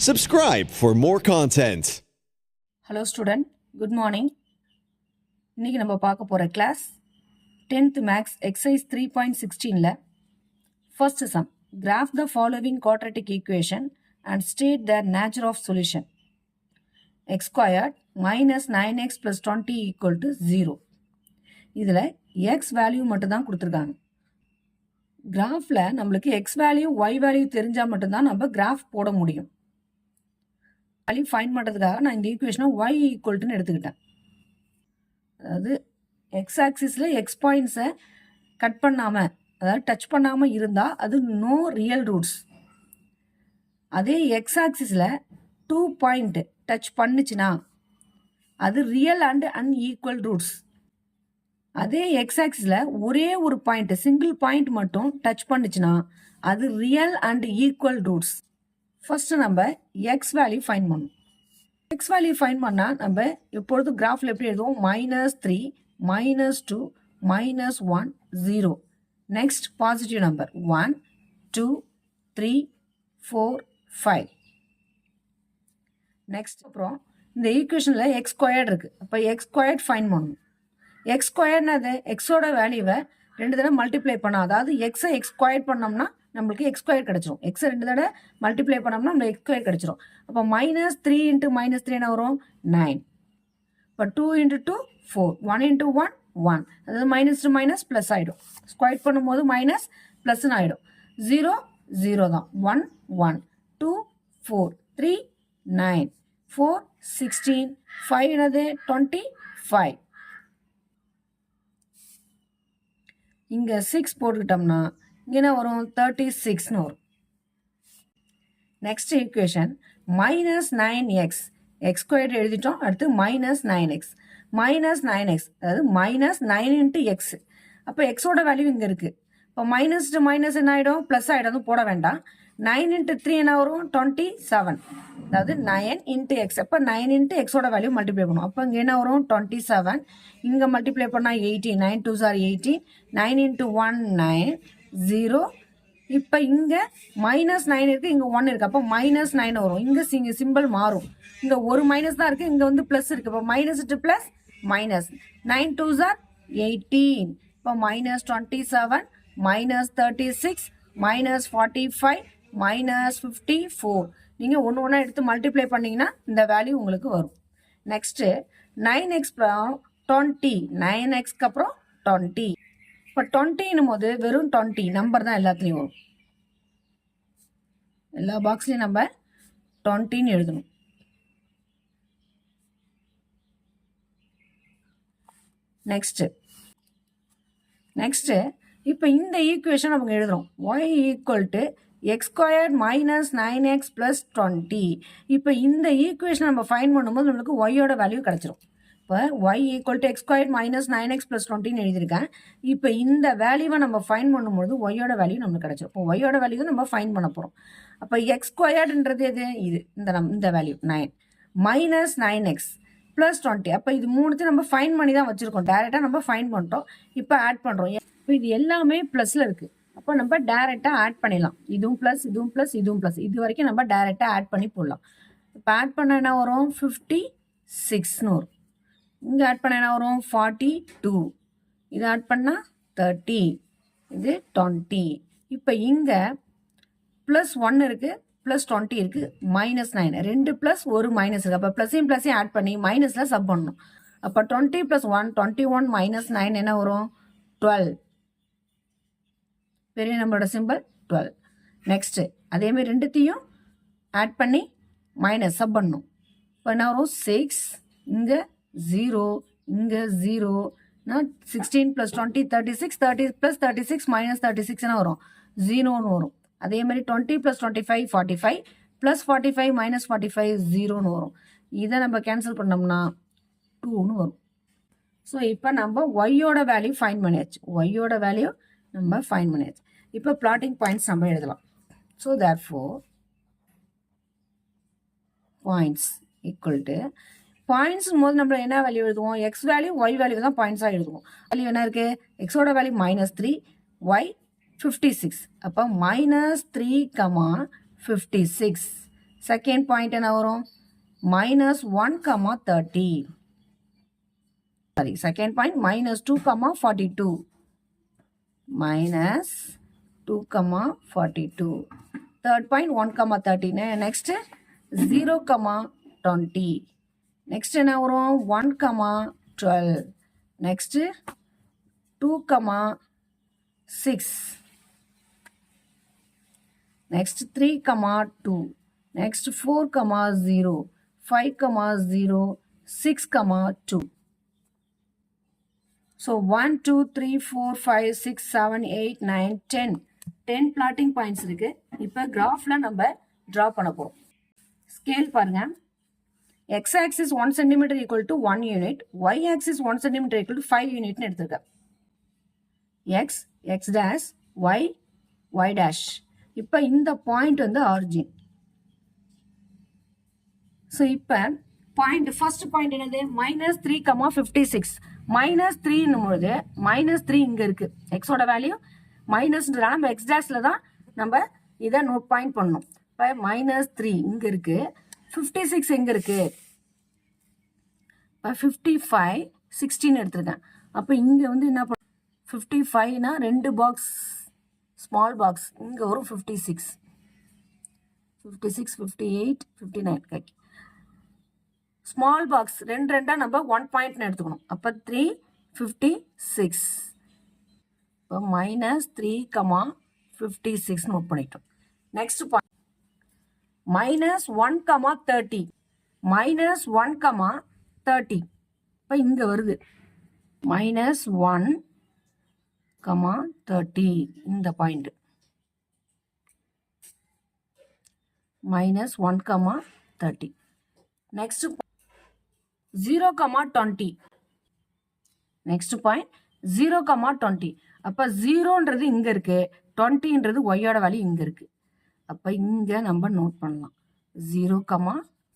Subscribe for more content. Hello student, good morning. இன்னைக்கு நம்ம பார்க்க போற கிளாஸ் 10th மேக்ஸ் எக்ஸசைஸ் 3.16ல first sum. Graph the following quadratic equation and state their nature of solution. X squared minus 9x plus 20 equal to 0. இதுல x value மட்டும் தான் கொடுத்திருக்காங்க. கிராஃப்ல நம்மளுக்கு x வேல்யூ y வேல்யூ தெரிஞ்சா மட்டும் தான் நம்ம கிராஃப் போட முடியும். வேல்யூ ஃபைண்ட் பண்ணுறதுக்காக நான் இந்த ஈக்குவேஷனை y ஈக்குவல்ட்டுன்னு எடுத்துக்கிட்டேன். அதாவது எக்ஸ் ஆக்சிஸில் எக்ஸ் பாயிண்ட்ஸை கட் பண்ணாமல், அதாவது டச் பண்ணாமல் இருந்தால் அது நோ ரியல் ரூட்ஸ். அதே எக்ஸ் ஆக்சிஸில் 2 பாயிண்ட் டச் பண்ணுச்சுன்னா அது ரியல் அண்ட் அன்ஈக்குவல் ரூட்ஸ். அதே எக்ஸ் ஆக்சிஸில் ஒரே ஒரு பாயிண்ட், சிங்கிள் பாயிண்ட் மட்டும் டச் பண்ணுச்சுன்னா அது real and equal roots. First நம்ம எக்ஸ் வேல்யூ ஃபைண்ட் பண்ணணும். எக்ஸ் வேல்யூ ஃபைண்ட் பண்ணால் நம்ம எப்பொழுது கிராஃபில் எப்படி எழுதுவோம்? -3, -2, -1, 0. Next positive number 1, 2, 3, 4, 5. நெக்ஸ்ட் அப்புறம் இந்த ஈக்குவேஷனில் எக்ஸ் ஸ்கொயர்ட் இருக்குது. அப்போ எக்ஸ் ஸ்கொயர்ட் ஃபைண்ட் பண்ணணும். எக்ஸ் ஸ்கொயர்னது எக்ஸோட வேல்யூவை 2 தடவை மல்டிப்ளை பண்ணோம். அதாவது எக்ஸை எக்ஸ் ஸ்கொயர் பண்ணோம்னா நம்மளுக்கு எக்ஸ் ஸ்கொயர் கிடச்சிரும். எக்ஸை 2 தடவை மல்டிப்ளை பண்ணோம்னா நம்ம எக்ஸ் ஸ்கொயர் கிடச்சிரும். அப்போ -3 × -3 என்ன வரும்? 9. இப்போ 2 × 2 4, 1 × 1 1. அதாவது மைனஸ் டு மைனஸ் ப்ளஸ் ஆகிடும். ஸ்கொயர் பண்ணும்போது மைனஸ் ப்ளஸ்ன்னு ஆகிடும். 0 0 தான். 1 1, 2 4, 3 9, 4 16, 5 என்னது 25. இங்கே 6 போட்டுக்கிட்டோம்னா இங்கே என்ன வரும்? 36ன்னு வரும். Next equation -9x, X square எழுதிட்டோம். அடுத்து -9x, -9x அதாவது -9 × x. அப்போ எக்ஸோட வேல்யூ இங்கே இருக்குது. இப்போ மைனஸ் டு மைனஸ் என்ன ஆகிடும்? ப்ளஸ் ஆகிடும். போட வேண்டாம். 9 × 3 என்ன வரும்? 27. அதாவது 9 × x. அப்போ 9 × எக்ஸோட வேல்யூ மல்டிப்ளை பண்ணும். அப்போ இங்கே என்ன வரும்? 27. இங்கே மல்டிப்ளை பண்ணால் 18. 9 2s are 18. 9 × 1 9, 0. இப்போ இங்கே -9 இருக்குது, இங்கே 1 இருக்குது. அப்போ -9 வரும். இங்கே சிம்பிள் மாறும். இங்கே ஒரு மைனஸ் தான் இருக்குது, இங்கே வந்து ப்ளஸ் இருக்குது. இப்போ minus to plus minus. 9 2s are 18. இப்போ -27, -36, -45, -54. நீங்கள் ஒன்று ஒன்றா எடுத்து மல்டிப்ளை பண்ணிங்கன்னா இந்த வேல்யூ உங்களுக்கு வரும். நெக்ஸ்ட்டு 9x 20, 9xக்கு அப்புறம் 20. இப்போ 20ன்னும் போது வெறும் 20 நம்பர் தான் எல்லாத்துலேயும் வரும். எல்லா பாக்ஸ்லையும் நம்ம 20ன்னு எழுதணும். நெக்ஸ்ட்டு இப்போ இந்த ஈக்குவேஷன் நமக்கு எழுதுறோம். y = x squared minus 9x plus 20. இப்போ இந்த ஈக்குவேஷன் நம்ம ஃபைண்ட் பண்ணும்போது நம்மளுக்கு ஒய்யோட வேல்யூ கிடச்சிரும். இப்போ y = x squared minus 9x plus 20ன்னு எழுதியிருக்கேன். இப்போ இந்த வேல்யூவை நம்ம ஃபைண்ட் பண்ணும்போது ஒய்யோட வேல்யூ நம்மளுக்கு கிடச்சிரும். இப்போ ஒய்யோட வேல்யூ நம்ம ஃபைண்ட் பண்ண போகிறோம். அப்போ x ஸ்கொயர்டுன்றது எது? இது இந்த வேல்யூ 9 minus 9x plus 20. அப்போ இது மூணுத்தையும் நம்ம ஃபைண்ட் பண்ணி தான் வச்சுருக்கோம். டேரெக்டாக நம்ம ஃபைண்ட் பண்ணிட்டோம். இப்போ ஆட் பண்ணுறோம். இப்போ இது எல்லாமே ப்ளஸில் இருக்குது. அப்போ நம்ம டேரெக்டாக ஆட் பண்ணிடலாம். இதுவும் ப்ளஸ், இதுவும் ப்ளஸ், இதுவும் ப்ளஸ். இது வரைக்கும் நம்ம டேரெக்டாக ஆட் பண்ணி போடலாம். இப்போ ஆட் பண்ண என்ன வரும்? 56ன்னு வரும். இங்கே ஆட் பண்ண என்ன வரும்? 42. இது ஆட் பண்ணால் 30. இது 20. இப்போ இங்கே +1 இருக்குது, +20 இருக்குது, -9. 2 ப்ளஸ் ஒரு மைனஸ் இருக்குது. அப்போ ப்ளஸையும் ஆட் பண்ணி மைனஸில் சப் பண்ணணும். அப்போ 20 + 1 21 -9 என்ன வரும்? 12. பெரிய நம்பரோட சிம்பிள் 12. நெக்ஸ்ட்டு அதேமாதிரி ரெண்டுத்தையும் ஆட் பண்ணி மைனஸ் சப் பண்ணணும். இப்போ என்ன வரும்? 6, இங்கே 0, இங்கே 0. 16 + 20 36, 30 + 36 -36 என்ன வரும்? 0ன்னு வரும். அதே மாதிரி 20 + 25 45, +45 -45 0ன்னு வரும். இதை நம்ம கேன்சல் பண்ணோம்னா 2ன்னு வரும். ஸோ இப்போ நம்ம ஒய்யோட வேல்யூ ஃபைண்ட் பண்ணியாச்சு. ஒய்யோட வேல்யூ நம்ம ஃபைண்ட் பண்ணியாச்சு. இப்போ பிளாட்டிங் பாயிண்ட்ஸ் நம்ம எழுதலாம். ஸோ தேர்ஃபோர் பாயிண்ட்ஸ் = பாயிண்ட்ஸ் போது நம்ம என்ன வேல்யூ எழுதுவோம்? எக்ஸ் வேல்யூ ஒய் வேல்யூ தான் பாயிண்ட்ஸாக எழுதுவோம். வேல்யூ என்ன இருக்குது? எக்ஸோட வேல்யூ -3, ஒய் 56. அப்போ -3, 56 செகண்ட் பாயிண்ட் என்ன வரும் -1, 30. Sorry, second point -2, 42. -2, 42. Third point 1, 30. Next 0, 20. Next என்ன வரும் 1, 12. Next 2, 6. Next 3, 2. Next 4, 0. 5, 0. 6, 2. So 1, 2, 3, 4, 5, 6, 7, 8, 9, 10. 10 plotting points இருக்கு. இப்போ கிராஃப்ல நம்ம draw பண்ண போறோம். ஸ்கேல் பாருங்க. X axis 1 cm equal to 1 unit. Y axis 1 cm equal to 5 unit எடுத்துருக்கேன். X, X dash, Y, Y dash. இப்போ இந்த பாயிண்ட் வந்து ஆரிஜின். ஸோ இப்போ பாயிண்ட் ஃபர்ஸ்ட் பாயிண்ட் என்னது -3, 56. -3ன்னும் பொழுது -3 இங்கே இருக்கு. எக்ஸோட வேல்யூ மைனஸ்ன்றதால நம்ம எக்ஸ் டேஷ்ல தான் நம்ம இதை நோட் பாயிண்ட் பண்ணணும். இப்போ -3 இங்கே இருக்கு. 56 எங்கே இருக்கு? இப்போ 55, 16 எடுத்திருக்கேன். அப்போ இங்கே வந்து என்ன பண்ண 55னா 2 பாக்ஸ் ஸ்மால் பாக்ஸ் இங்கே வரும் 56, 58, 59 ஓகே. ஸ்மால் பாக்ஸ் ரெண்டா நம்ம 1 பாயிண்ட்னு எடுத்துக்கணும். அப்போ 3, 56. இப்போ -3, 56 நோட் பண்ணிட்டோம். Next point -1, 30. -1, 30. இப்போ இங்கே வருது -1, 30 இந்த பாயிண்ட் -1, 30. நெக்ஸ்ட் 0, 20. Next point 0, 20. அப்போ 0ன்றது இங்கே இருக்கு, 20ன்றது ஒய்யோட வேல்யூ இங்கே இருக்கு. அப்போ இங்கே நம்ம நோட் பண்ணலாம் 0,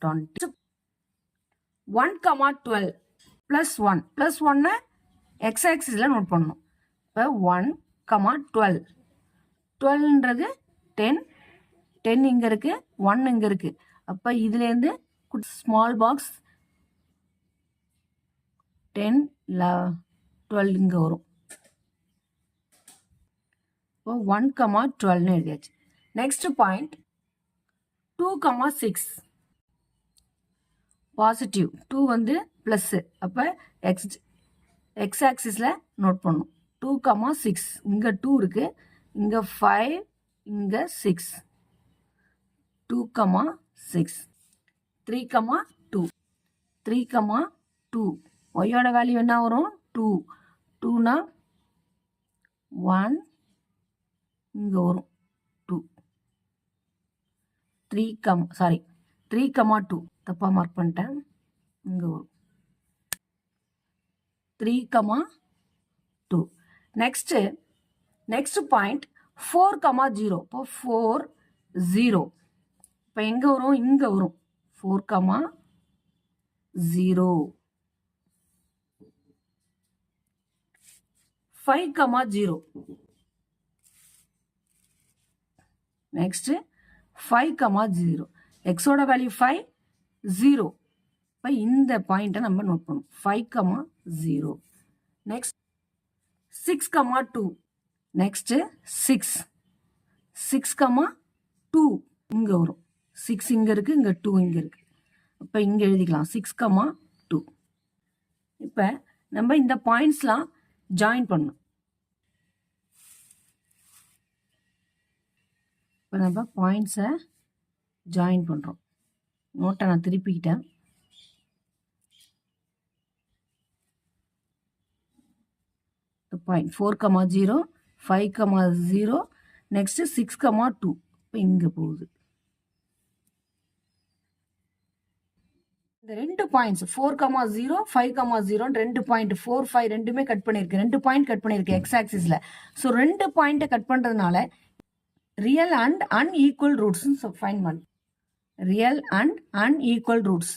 20. 1, 12 +1 +1 எக்ஸ் ஆக்சிஸில் நோட் பண்ணணும். இப்போ 1, 12. 12ன்றது 10, 10 இங்கே இருக்கு, 1 இங்கே இருக்கு. அப்போ இதுலேருந்து ஸ்மால் பாக்ஸ் 10, 12 இங்கே வரும். இப்போ 1, 12ன்னு எழுதியாச்சு. Next point 2, 6. பாசிட்டிவ் 2 வந்து ப்ளஸ். அப்போ எக்ஸ் ஆக்சிஸில் நோட் பண்ணணும். 2, 6 இங்கே 2 இருக்கு, இங்கே 5, இங்கே 6. 2, 6. 3, 2. 3, 2. ஒய்யோட வேல்யூ என்ன வரும் 2. 2னா 1 இங்கே வரும் 2. 3, 2 தப்பாக மார்க் பண்ணிட்டேன், இங்கே வரும் 3, 2. Next point 4, 0. இப்போ 4, 0. இப்போ எங்கே வரும் இங்கே வரும் 4, 0. 5, 0. நெக்ஸ்ட் 5, 0. எக்ஸோட வேல்யூ 5, 0. இப்போ இந்த பாயிண்ட்டை நம்ம நோட் பண்ணும் 5, 0. நெக்ஸ்ட் 6, 2. நெக்ஸ்ட் 6, 2 இங்கே வரும். 6 இங்கே இருக்கு, இங்கே 2 இங்கே இருக்கு. இப்போ இங்கே எழுதிக்கலாம் 6, 2. இப்போ நம்ம இந்த பாயிண்ட்ஸ்லாம் ஜாயின் பண்ணணும். இப்போ நம்ம பாயிண்ட்ஸை ஜாயின் பண்ணுறோம். நோட்டை நான் திருப்பிக்கிட்டேன். பாயிண்ட் 4, 0, 5, 0. நெக்ஸ்ட் 6, 2. இப்போ இங்கே போகுது. இந்த ரெண்டு பாயிண்ட்ஸ் 4, 0, 5, 0 ரெண்டு பாயிண்ட் 4, 5 ரெண்டுமே கட் பண்ணியிருக்கு. 2 பாயிண்ட் கட் பண்ணியிருக்கு எக்ஸ் ஆக்சிஸில். ஸோ 2 பாயிண்ட்டை கட் பண்ணுறதுனால ரியல் அண்ட் அன்ஈக்குவல் ரூட்ஸ்ன்னு ஃபைண்ட் பண்ணு. Real and unequal roots.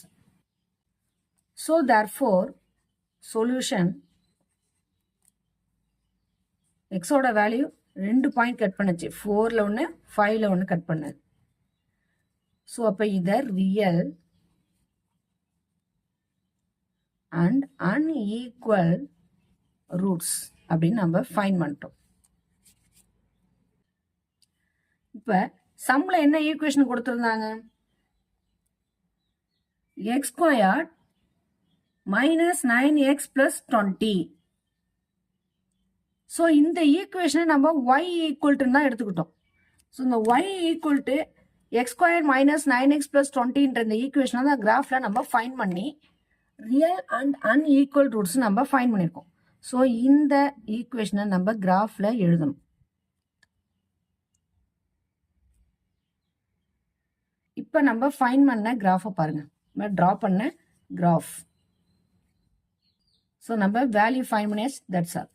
So therefore solution எக்ஸோட வேல்யூ 2 பாயிண்ட் கட் பண்ணுச்சு. 4ல் ஒன்று 5ல் ஒன்று கட் பண்ணது. ஸோ அப்போ இதை ரியல் அண்ட் அன்ஈக்குவல் ரூட்ஸ் அப்படின்னு நம்ம ஃபைன் பண்ணிட்டோம். இப்போ சம்ல என்ன ஈக்குவேஷன் கொடுத்துருந்தாங்க? X square minus 9x + 20. So இந்த ஈக்குவேஷனை நம்ம y ஈக்குவல்ட்டுன்னு தான் எடுத்துக்கிட்டோம். ஸோ இந்த y equal to X square minus 9x + 20ன்ற இந்த ஈக்குவேஷனை தான் கிராஃபில் நம்ம ஃபைன் பண்ணி ரியல் அண்ட் அன்ஈக்குவல் ரூட்ஸ் நம்ம ஃபைன் பண்ணியிருக்கோம். ஸோ இந்த ஈக்குவேஷனை நம்ம கிராஃபில் எழுதணும். இப்போ நம்ம ஃபைன் பண்ண கிராஃபை பாருங்க, நம்ம ட்ரா பண்ண கிராஃப். ஸோ நம்ம வேல்யூ ஃபைன் பண்ணியாச்சு, தட்ஸ் ஆல்.